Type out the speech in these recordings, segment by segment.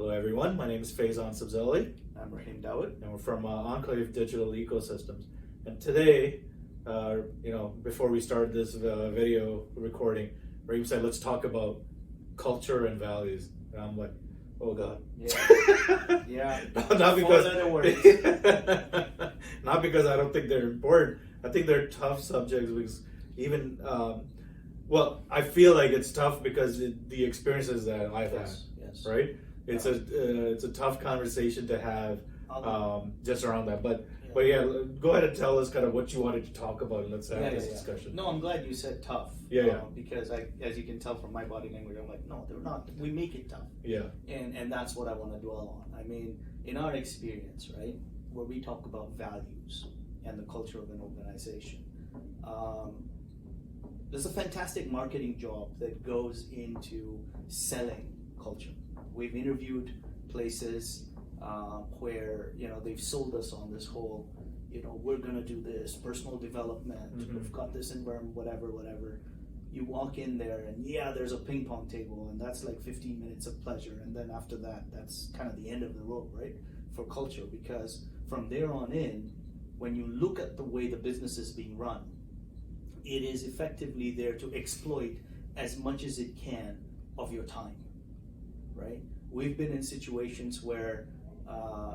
Hello everyone, my name is Faizan Sabzelli. I'm Rahim Dawud. And we're from Enclave Digital Ecosystems. And today, before we started this video recording, Rahim said, let's talk about culture and values. And I'm like, oh God. Yeah. Yeah. not because not because I don't think they're important. I think they're tough subjects because even, I feel like it's tough because the experiences that I've had, right? It's a tough conversation to have just around that. But yeah, go ahead and tell us kind of what you wanted to talk about, and let's have this discussion. No, I'm glad you said tough. Because as you can tell from my body language, I'm like, no, they're not. We make it tough. Yeah. And that's what I want to dwell on. I mean, in our experience, right, where we talk about values and the culture of an organization, there's a fantastic marketing job that goes into selling culture. We've interviewed places where they've sold us on this whole, we're gonna do this personal development. We've got this environment, whatever. You walk in there and there's a ping pong table and that's like 15 minutes of pleasure, and then after that, that's kind of the end of the road, right? For culture, because from there on in, when you look at the way the business is being run, it is effectively there to exploit as much as it can of your time. Right? We've been in situations where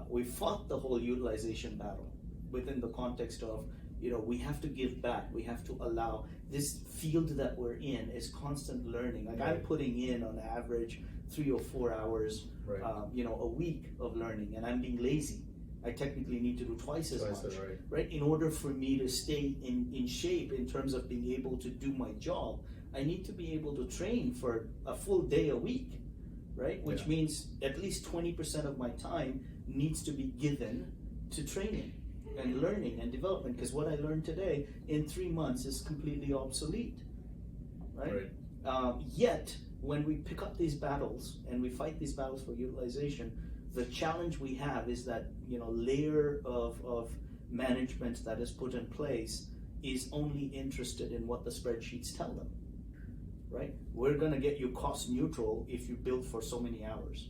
we fought the whole utilization battle within the context of, we have to give back. We have to allow this field that we're in is constant learning. Like I'm putting in on average 3 or 4 hours, a week of learning, and I'm being lazy. I technically need to do twice as much, right? In order for me to stay in shape in terms of being able to do my job, I need to be able to train for a full day a week. Right? Which means at least 20% of my time needs to be given to training and learning and development, because what I learned today in 3 months is completely obsolete. Right? Yet, when we pick up these battles and we fight these battles for utilization, the challenge we have is that layer of management that is put in place is only interested in what the spreadsheets tell them. Right? We're going to get you cost neutral if you bill for so many hours.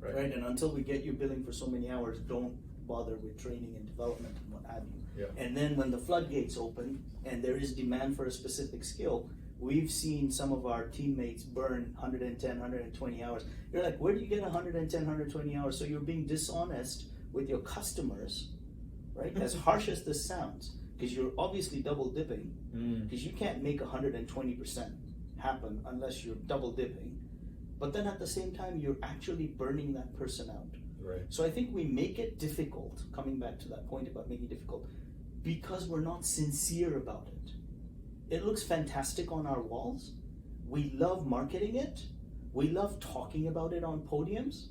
Right? And until we get you billing for so many hours, don't bother with training and development and what have you. Yeah. And then when the floodgates open and there is demand for a specific skill, we've seen some of our teammates burn 110, 120 hours. You're like, where do you get 110, 120 hours? So you're being dishonest with your customers, right? As harsh as this sounds, because you're obviously double dipping, because you can't make 120% happen unless you're double dipping. But then at the same time, you're actually burning that person out. Right. So I think we make it difficult, coming back to that point about making it difficult, because we're not sincere about it. It looks fantastic on our walls. We love marketing it. We love talking about it on podiums.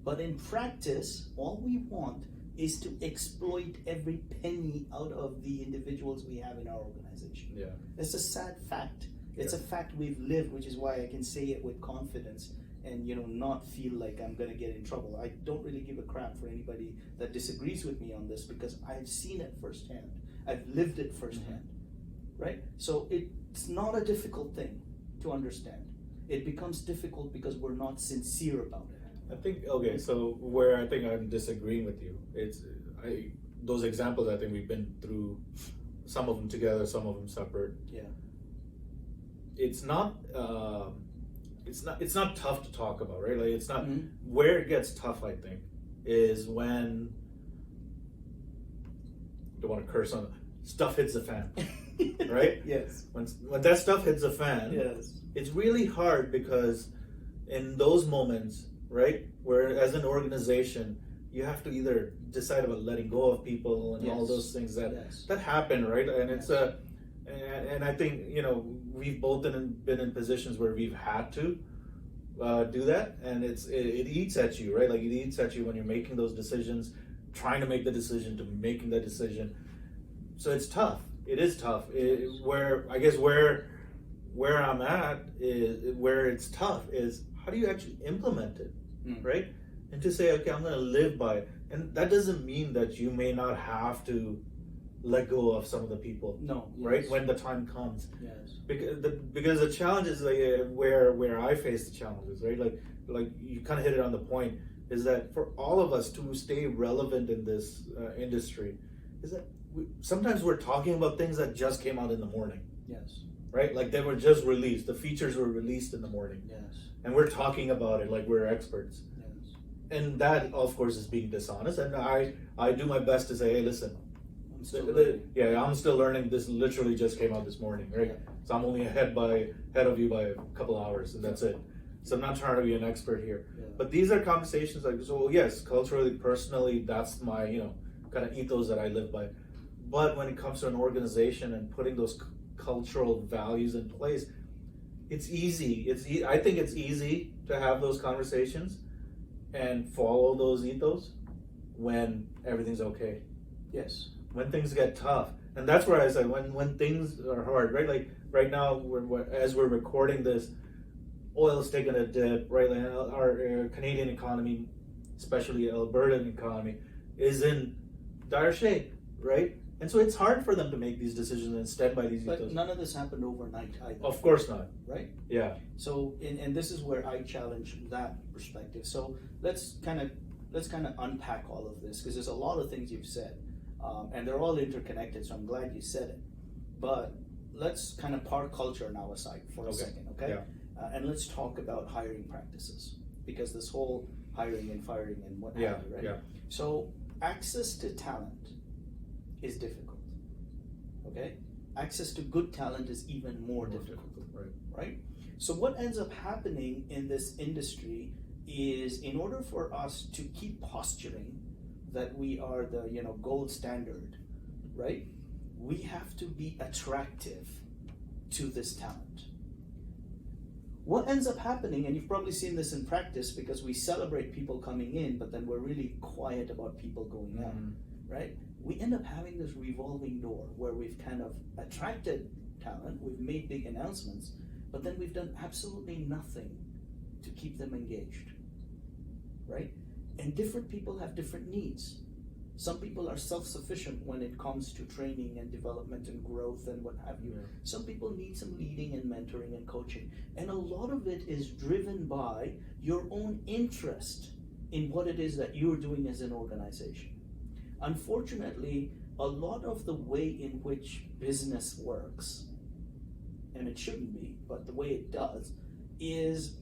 But in practice, all we want is to exploit every penny out of the individuals we have in our organization. Yeah. It's a sad fact. It's a fact we've lived, which is why I can say it with confidence and not feel like I'm going to get in trouble. I don't really give a crap for anybody that disagrees with me on this, because I've seen it firsthand. I've lived it firsthand. Right? So it's not a difficult thing to understand. It becomes difficult because we're not sincere about it. I think, so where I think I'm disagreeing with you, those examples, I think we've been through some of them together, some of them separate. Yeah. It's not tough to talk about, right? Like it's not, where it gets tough, I think, is when, I don't want to curse on it, stuff hits the fan, right? Yes. When that stuff hits the fan, it's really hard, because in those moments, right, where as an organization, you have to either decide about letting go of people and all those things that happen, right? And it's and I think we've both been in positions where we've had to do that, and it eats at you, right? Like it eats at you when you're making those decisions, trying to make the decision to making the decision. So it's tough. It is tough. Where I'm at is where it's tough is, how do you actually implement it, right? And to say, okay, I'm going to live by it. And that doesn't mean that you may not have to let go of some of the people. No. Yes. Right? When the time comes. Yes. Because the challenge is like where I face the challenges, right? Like you kind of hit it on the point, is that for all of us to stay relevant in this industry, is that sometimes we're talking about things that just came out in the morning. Yes. Right? Like they were just released. The features were released in the morning. Yes. And we're talking about it like we're experts. Yes. And that, of course, is being dishonest. And I do my best to say, hey, listen, I'm still learning. I'm still learning. This literally just came out this morning, right? Yeah. So I'm only ahead of you by a couple hours, and that's it. So I'm not trying to be an expert here. Yeah. But these are conversations like, so yes, culturally, personally, that's my, kind of ethos that I live by. But when it comes to an organization and putting those cultural values in place, it's easy. I think it's easy to have those conversations and follow those ethos when everything's okay. Yes. When things get tough. And that's where I say when things are hard, right? Like right now, as we're recording this, oil's taking a dip, right? Like our Canadian economy, especially Albertan economy, is in dire shape, right? And so it's hard for them to make these decisions and stand by these But ethos. none of this happened overnight either. Of course not. Right? Yeah. So, and this is where I challenge that perspective. So let's kind of unpack all of this, because there's a lot of things you've said, and they're all interconnected. So I'm glad you said it. But let's kind of park culture now aside for a second, okay? Yeah. And let's talk about hiring practices, because this whole hiring and firing and what have you, right? Yeah. So access to talent is difficult. Okay? Access to good talent is even more difficult. Right? So what ends up happening in this industry is, in order for us to keep posturing that we are the gold standard, right? We have to be attractive to this talent. What ends up happening, and you've probably seen this in practice, because we celebrate people coming in, but then we're really quiet about people going out, right? We end up having this revolving door where we've kind of attracted talent, we've made big announcements, but then we've done absolutely nothing to keep them engaged, right? And different people have different needs. Some people are self-sufficient when it comes to training and development and growth and what have you. Yeah. Some people need some leading and mentoring and coaching. And a lot of it is driven by your own interest in what it is that you're doing as an organization. Unfortunately, a lot of the way in which business works, and it shouldn't be, but the way it does, is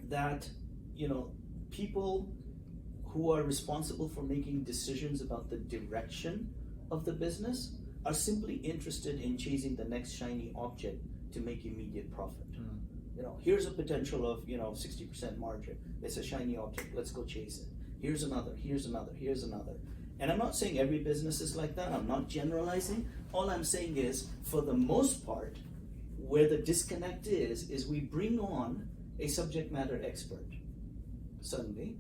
that, people who are responsible for making decisions about the direction of the business are simply interested in chasing the next shiny object to make immediate profit. Here's a potential of 60% margin. It's a shiny object. Let's go chase it. Here's another. Here's another. Here's another. And I'm not saying every business is like that. I'm not generalizing. All I'm saying is, for the most part, where the disconnect is we bring on a subject matter expert suddenly,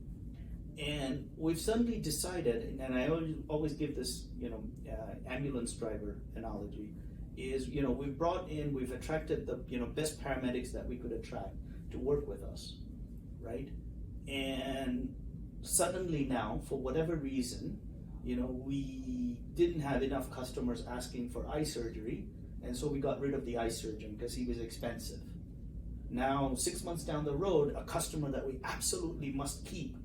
and we've suddenly decided, and I always give this, ambulance driver analogy, is, we've attracted the, best paramedics that we could attract to work with us, right? And suddenly now, for whatever reason, we didn't have enough customers asking for eye surgery, and so we got rid of the eye surgeon because he was expensive. Now, 6 months down the road, a customer that we absolutely must keep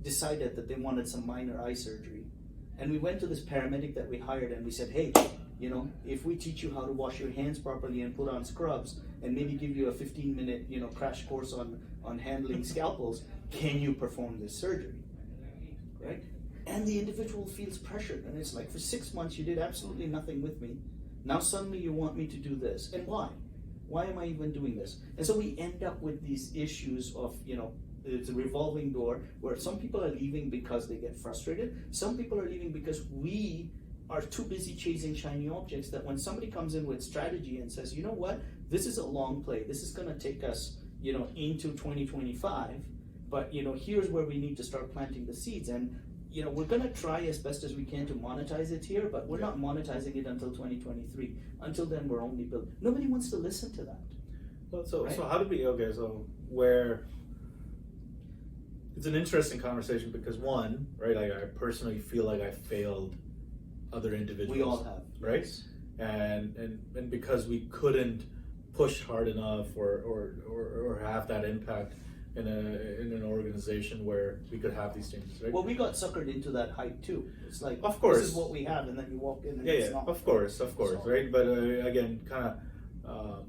decided that they wanted some minor eye surgery. And we went to this paramedic that we hired and we said, hey, if we teach you how to wash your hands properly and put on scrubs and maybe give you a 15-minute, crash course on handling scalpels, can you perform this surgery, right? And the individual feels pressured, and it's like, for 6 months you did absolutely nothing with me. Now suddenly you want me to do this, and why? Why am I even doing this? And so we end up with these issues of, it's a revolving door where some people are leaving because they get frustrated. Some people are leaving because we are too busy chasing shiny objects, that when somebody comes in with strategy and says, you know what, this is a long play. This is going to take us, into 2025. But, here's where we need to start planting the seeds. And, we're going to try as best as we can to monetize it here, but we're not monetizing it until 2023. Until then, we're only building. Nobody wants to listen to that. Well, so right? So how did we? Okay, so where it's an interesting conversation because one, right? I personally feel like I failed other individuals. We all have. right? And because we couldn't push hard enough or have that impact in an organization where we could have these changes, right? Well, we got suckered into that hype too. It's like, of course, this is what we have, and then you walk in and yeah, it's not. of course, right? But again, kind of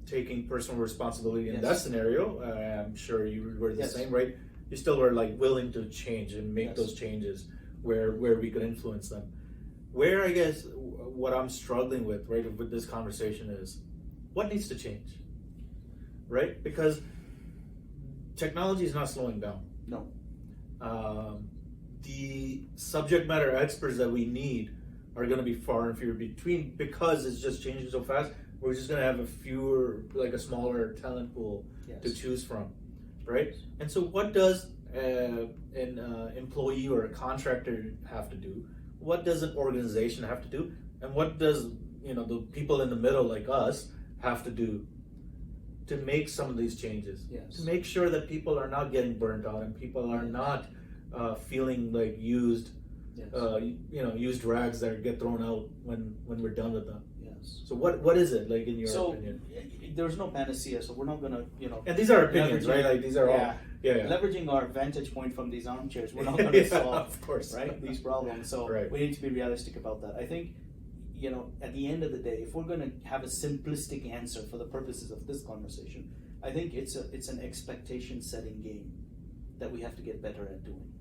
taking personal responsibility in that scenario, I'm sure you were the same, right? You still were like willing to change and make those changes where we could influence them. Where I guess what I'm struggling with, right, with this conversation is what needs to change, right? Because technology is not slowing down. No. The subject matter experts that we need are going to be far and fewer between because it's just changing so fast. We're just going to have a smaller talent pool to choose from, right? And so what does an employee or a contractor have to do? What does an organization have to do? And what does the people in the middle like us have to do to make some of these changes? To make sure that people are not getting burnt out and people are not feeling like used rags that get thrown out when we're done with them. So what is it like in your opinion? There's no panacea, so we're not gonna And these are opinions, right? Like these are all leveraging our vantage point from these armchairs. We're not gonna solve, of course, right, these problems. So we need to be realistic about that. I think at the end of the day, if we're gonna have a simplistic answer for the purposes of this conversation, I think it's an expectation setting game that we have to get better at doing.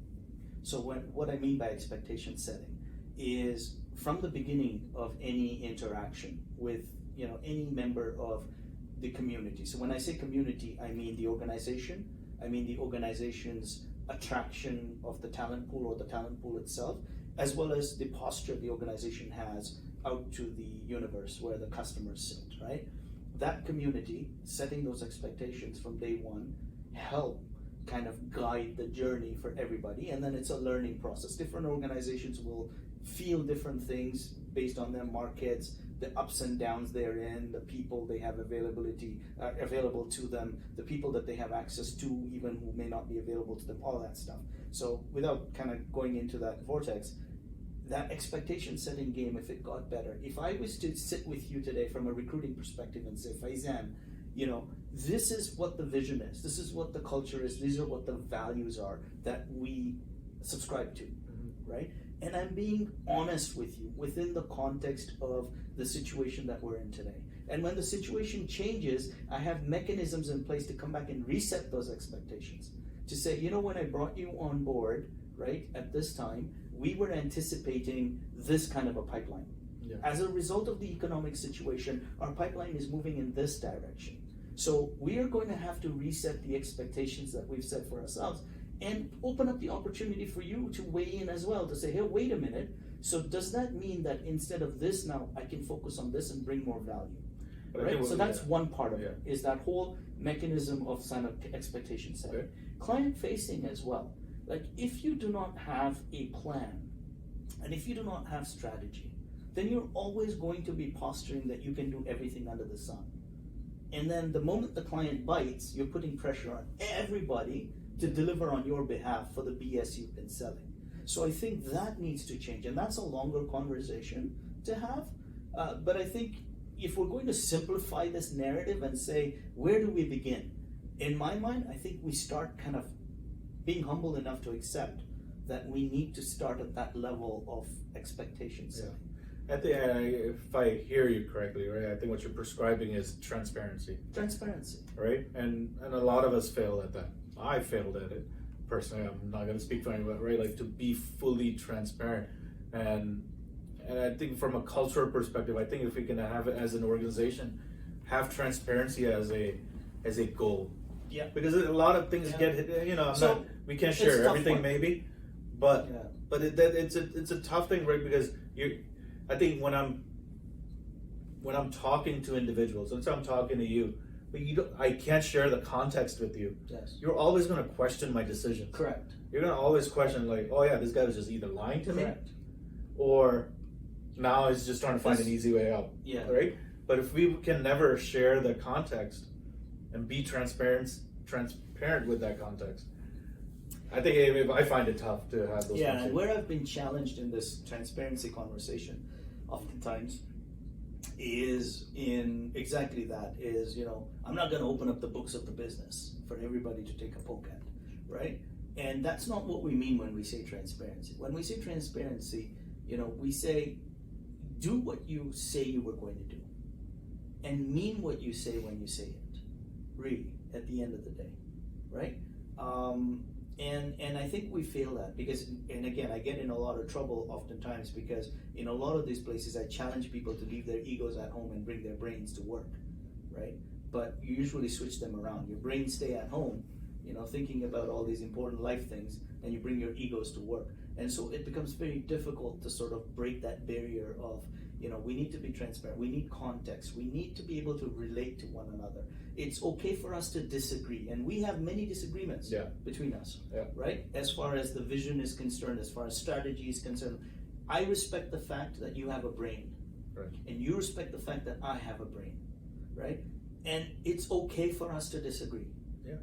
So what I mean by expectation setting is from the beginning of any interaction with any member of the community. So when I say community, I mean the organization, I mean the organization's attraction of the talent pool or the talent pool itself, as well as the posture the organization has out to the universe where the customers sit, right? That community, setting those expectations from day one, help kind of guide the journey for everybody, and then it's a learning process. Different organizations will feel different things based on their markets, the ups and downs they're in, the people they have available to them, the people that they have access to, even who may not be available to them, all that stuff. So without kind of going into that vortex, that expectation setting game, if it got better, if I was to sit with you today from a recruiting perspective and say, Faizan, this is what the vision is, this is what the culture is, these are what the values are that we subscribe to, right? And I'm being honest with you within the context of the situation that we're in today. And when the situation changes, I have mechanisms in place to come back and reset those expectations. To say, when I brought you on board, right, at this time, we were anticipating this kind of a pipeline. Yeah. As a result of the economic situation, our pipeline is moving in this direction. So we are going to have to reset the expectations that we've set for ourselves and open up the opportunity for you to weigh in as well, to say, hey, wait a minute, so does that mean that instead of this now, I can focus on this and bring more value? Right? So that's one part of it, is that whole mechanism of sign up expectation setting. Okay. Client facing as well. Like if you do not have a plan, and if you do not have strategy, then you're always going to be posturing that you can do everything under the sun. And then the moment the client bites, you're putting pressure on everybody to deliver on your behalf for the BS you've been selling. So I think that needs to change, and that's a longer conversation to have. But I think if we're going to simplify this narrative and say, where do we begin? In my mind, I think we start kind of being humble enough to accept that we need to start at that level of expectation setting. Yeah. If I hear you correctly, right, I think what you're prescribing is transparency. Transparency. Right? And a lot of us fail at that. I failed at it. Personally, I'm not going to speak for anyone, right? Like to be fully transparent. And I think from a cultural perspective, I think if we can have it as an organization, have transparency as a goal. Yeah. Because a lot of things get hit, we can't share everything maybe, but it's a tough thing, right? Because I think when I'm talking to individuals, let's say I'm talking to you, but I can't share the context with you. Yes. You're always going to question my decision. Correct. You're going to always question like, oh yeah, this guy was just either lying to me, or now he's just trying to find an easy way out. Yeah. Right? But if we can never share the context and be transparent with that context, I think I find it tough to have those conversations. And where I've been challenged in this transparency conversation, oftentimes, is in exactly that, is, I'm not going to open up the books of the business for everybody to take a poke at, right? And that's not what we mean when we say transparency. When we say transparency, we say, do what you say you were going to do, and mean what you say when you say it, really, at the end of the day, right? And I think we fail that because, and again, I get in a lot of trouble oftentimes because in a lot of these places I challenge people to leave their egos at home and bring their brains to work, right? But you usually switch them around. Your brains stay at home, thinking about all these important life things, and you bring your egos to work. And so it becomes very difficult to sort of break that barrier of, we need to be transparent, we need context, we need to be able to relate to one another. It's okay for us to disagree, and we have many disagreements between us, right? As far as the vision is concerned, as far as strategy is concerned, I respect the fact that you have a brain, right? And you respect the fact that I have a brain, right? And it's okay for us to disagree,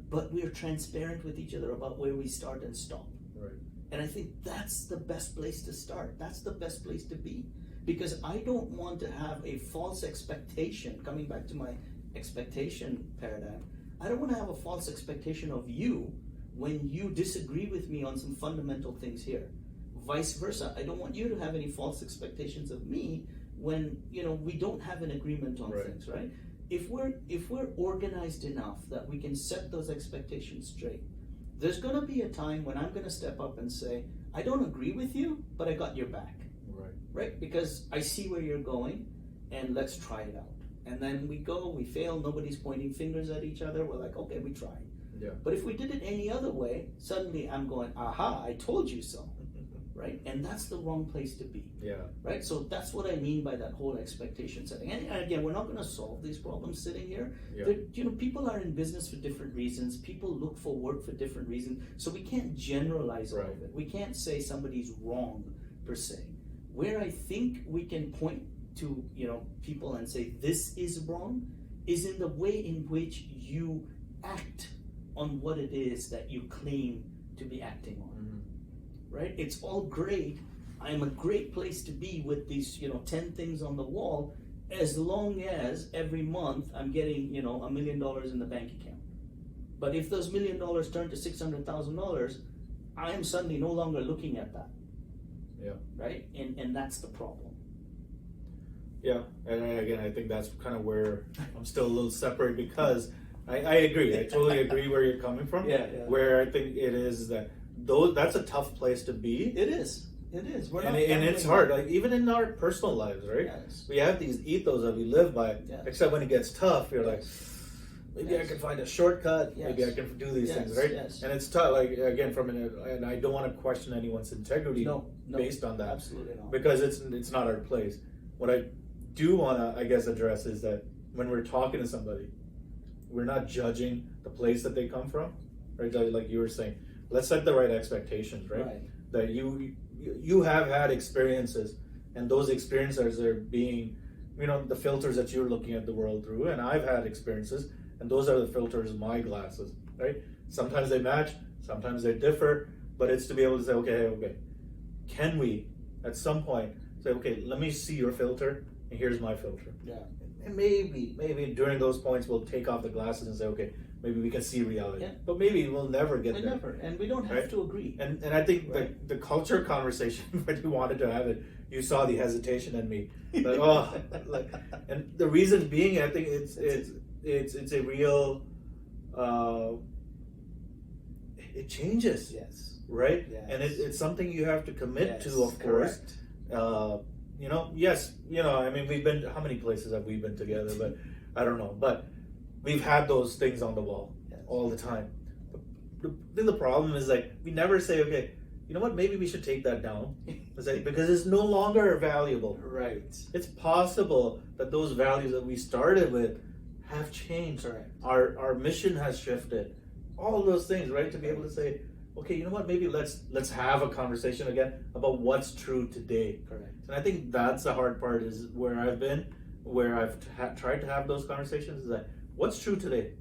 but we're transparent with each other about where we start and stop, right? And I think that's the best place to start. That's the best place to be, because I don't want to have a false expectation. Coming back to my expectation paradigm, I don't want to have a false expectation of you when you disagree with me on some fundamental things here. Vice versa, I don't want you to have any false expectations of me when we don't have an agreement on things, right? If we're organized enough that we can set those expectations straight, there's going to be a time when I'm going to step up and say, I don't agree with you, but I got your back, right? Because I see where you're going, and let's try it out. And then we go, we fail, nobody's pointing fingers at each other. We're like, okay, we tried. But if we did it any other way, suddenly I'm going, aha, I told you so, right? And that's the wrong place to be, right? So that's what I mean by that whole expectation setting. And again, we're not going to solve these problems sitting here. People are in business for different reasons. People look for work for different reasons. So we can't generalize all of it. We can't say somebody's wrong per se. Where I think we can point to people and say this is wrong is in the way in which you act on what it is that you claim to be acting on, right? It's all great. I'm a great place to be with these 10 things on the wall, as long as every month I'm getting $1 million in the bank account. But if those $1 million turn to $600,000, I am suddenly no longer looking at that, right? And that's the problem. And again, I think that's kind of where I'm still a little separate, because I agree. I totally agree where you're coming from. Where I think it is that's a tough place to be. It is. We're and it's hard. Like even in our personal lives, right? We have these ethos that we live by. Except when it gets tough, you're like, maybe I can find a shortcut. Maybe I can do these things, right? And it's tough. Like again, and I don't want to question anyone's integrity based on that. Absolutely not. Because it's not our place. What I do want to, I guess, address is that when we're talking to somebody, we're not judging the place that they come from, right? Like you were saying, let's set the right expectations, right? That you have had experiences, and those experiences are being, the filters that you're looking at the world through, and I've had experiences, and those are the filters of my glasses, right? Sometimes they match, sometimes they differ, but it's to be able to say, okay, can we at some point say, okay, let me see your filter, and here's my filter. And maybe during those points we'll take off the glasses and say, okay, maybe we can see reality. But maybe we'll never get there. Never, and we don't have to agree. And I think the culture conversation, when you wanted to have it, you saw the hesitation in me. Like, and the reason being, I think it's a real, it changes. Right? And it's something you have to commit to, of course. I mean, we've been, how many places have we been together? But I don't know. But we've had those things on the wall all the time. The problem is, like, we never say, okay, you know what, maybe we should take that down. Because it's no longer valuable. Right. It's possible that those values that we started with have changed. Our mission has shifted. All of those things, right? To be able to say, okay, you know what, maybe let's have a conversation again about what's true today. And I think that's the hard part, is where I've been, where I've tried to have those conversations, is that what's true today?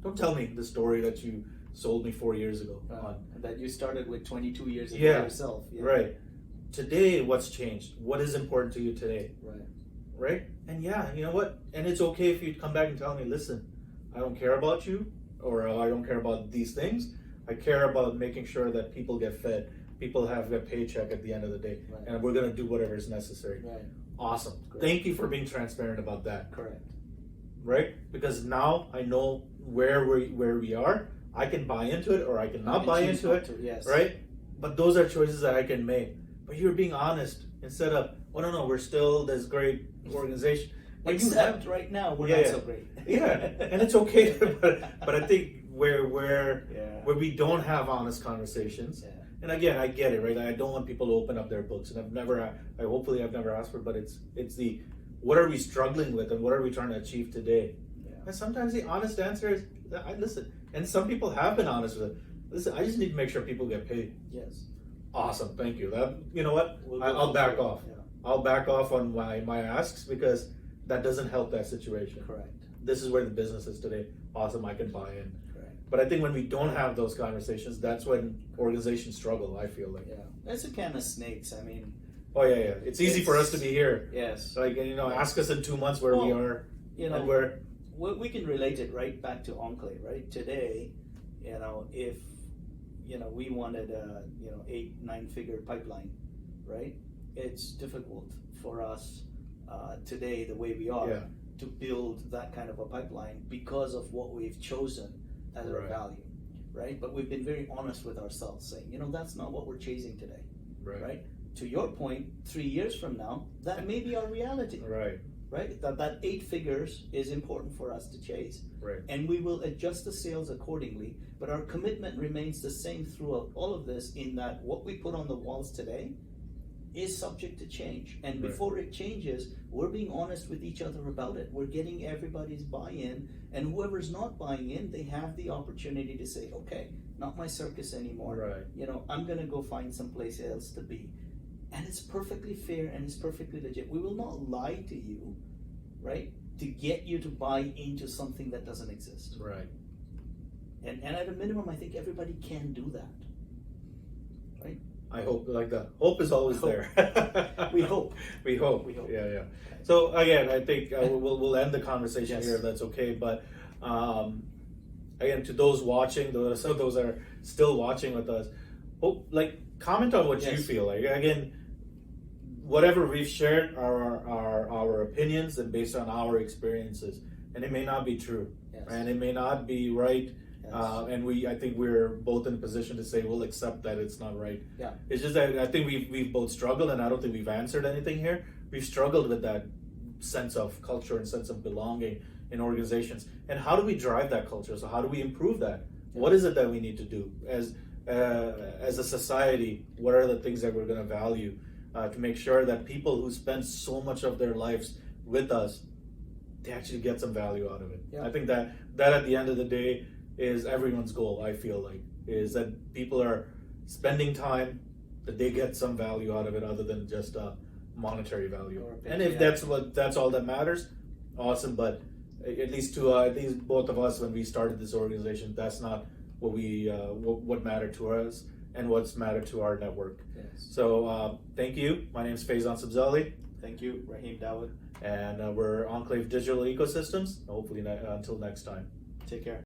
Don't tell me the story that you sold me 4 years ago. That you started with 22 years ago yourself. Right. today what's changed? What is important to you today? Right? And yeah, you know what? And it's okay if you come back and tell me, listen, I don't care about you, or I don't care about these things. I care about making sure that people get fed, people have a paycheck at the end of the day, and we're going to do whatever is necessary. Awesome. Great. Thank you for being transparent about that. Correct. Right? Because now I know where we are. I can buy into it, or I can not buy into it. Yes. Right? But those are choices that I can make. But you're being honest instead of, oh no, we're still this great organization. Except right now we're not so great. And it's okay. But I think where we don't have honest conversations. And again, I get it, right? I don't want people to open up their books, and hopefully I've never asked for, but it's the, what are we struggling with, and what are we trying to achieve today? And sometimes the honest answer is, I listen. And some people have been honest with it. Listen, I just need to make sure people get paid. Yes. Awesome, thank you. You know what? I'll back off. I'll back off on my asks, because that doesn't help that situation. Correct. This is where the business is today. Awesome, I can buy in. Correct. But I think when we don't have those conversations, that's when organizations struggle, I feel like. That's a can of snakes. I mean. Oh yeah. It's easy for us to be here. Yes. Like, ask us in 2 months where we are. And where. We can relate it right back to Enclave, right? Today, if we wanted a 8-9 figure pipeline, right? It's difficult for us today, the way we are, to build that kind of a pipeline because of what we've chosen as our value, right? But we've been very honest with ourselves, saying, that's not what we're chasing today, right? To your point, 3 years from now, that may be our reality, right? That 8 figures is important for us to chase, and we will adjust the sales accordingly. But our commitment remains the same throughout all of this, in that what we put on the walls today is subject to change, and before it changes, we're being honest with each other about it. We're getting everybody's buy-in, and whoever's not buying in, they have the opportunity to say, okay, not my circus anymore. I'm gonna go find someplace else to be. And it's perfectly fair, and it's perfectly legit. We will not lie to you, right, to get you to buy into something that doesn't exist. And at a minimum, I think everybody can do that, right? I hope, like, the hope is always there. We hope. We hope. Yeah. So again, I think we'll end the conversation here. If that's okay. But again, to those watching, those are still watching with us, comment on what you feel like. Again, whatever we've shared are our opinions and based on our experiences, and it may not be true, and it may not be right. And I think we're both in a position to say we'll accept that it's not right. It's just that I think we've both struggled, and I don't think we've answered anything here. We've struggled with that sense of culture and sense of belonging in organizations. And how do we drive that culture? So how do we improve that? What is it that we need to do as a society? What are the things that we're going to value to make sure that people who spend so much of their lives with us, they actually get some value out of it? I think that at the end of the day is everyone's goal. I feel like is that people are spending time, that they get some value out of it other than just monetary value. And if that's all that matters, awesome. But at least both of us, when we started this organization, that's not what what mattered to us and what's mattered to our network. So thank you. My name is Faizan Sabzali. Thank you, Rahim Dawood. And we're Enclave Digital Ecosystems. Hopefully until next time. Take care.